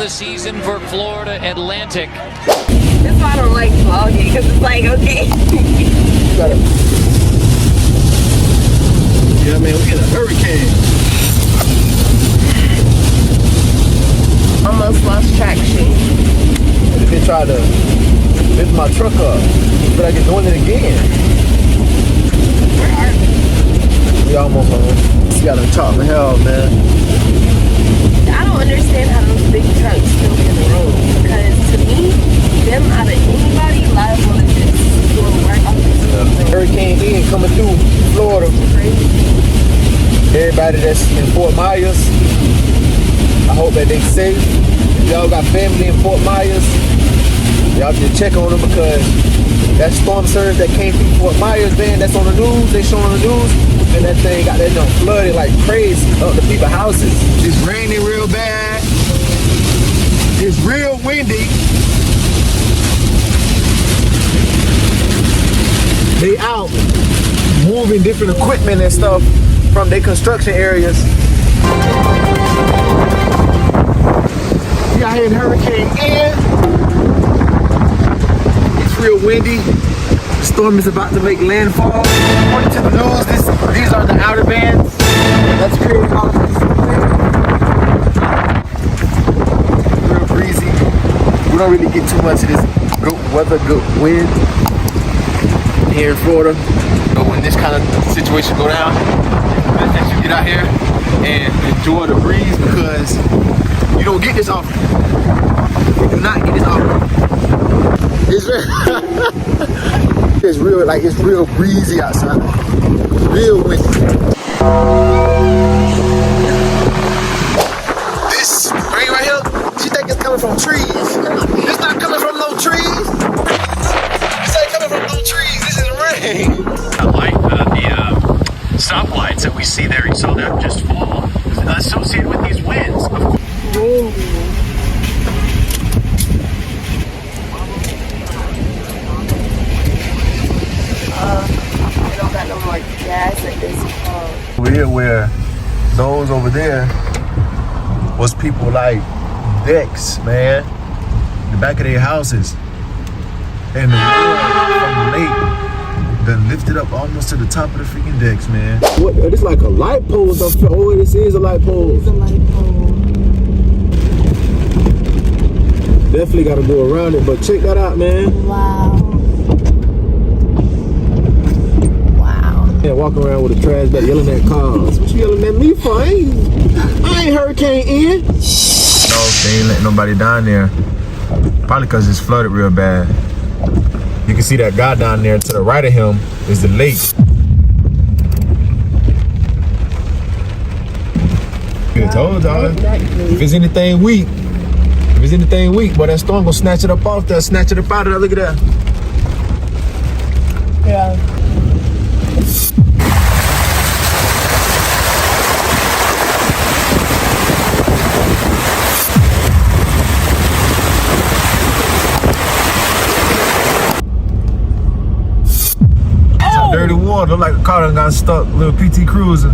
the season for Florida Atlantic. That's why I don't like vlogging, because it's like, okay. Yeah, man, we in a hurricane. Almost lost traction. They tried to lift my truck up, but I get doing it again. Where are we? We almost home. We got a top of hell, man. I don't understand how those big trucks still be in the road, because to me, them out of anybody liable to just go right off the road. Hurricane Ian coming through Florida. Crazy. Everybody that's in Fort Myers, I hope that they safe. If y'all got family in Fort Myers, y'all can check on them, because that storm surge that came through Fort Myers, man, that's on the news, they showing on the news, and that thing got that done flooded like crazy up to people's houses. It's raining real bad. It's real windy. They out moving different equipment and stuff from their construction areas. We out here in Hurricane Ian. It's real windy. The storm is about to make landfall. According to the news, these are the outer bands. That's creating all this real breezy. We don't really get too much of this good weather, good wind here in Florida. But when this kind of situation go down, it's best that you get out here and enjoy the breeze, because you don't get this often. You do not get this often. It's real breezy outside. Real windy. This rain right here, she think it's coming from trees. It's not coming from no trees. This ain't coming from no trees. This is rain. The stoplights that we see there, you saw them just fall, associated with these winds. Of course. I don't got no more gas at this point. Over here, where those over there was people like decks, man, in the back of their houses, and the water from the lake done lifted up almost to the top of the freaking decks, man. What? It's like a light pole or something. Oh, this is a light pole. It's a light pole. Definitely got to go around it, but check that out, man. Wow. Yeah, walking around with a trash bag yelling at cars. What you yelling at me for? I ain't Hurricane Ian. No, they ain't letting nobody down there. Probably because it's flooded real bad. You can see that guy down there to the right of him is the lake. I told y'all, if it's anything weak, boy, that storm gonna snatch it up off there, snatch it up out of there. Look at that. Yeah. Dirty water, look like a car that got stuck, little PT Cruiser.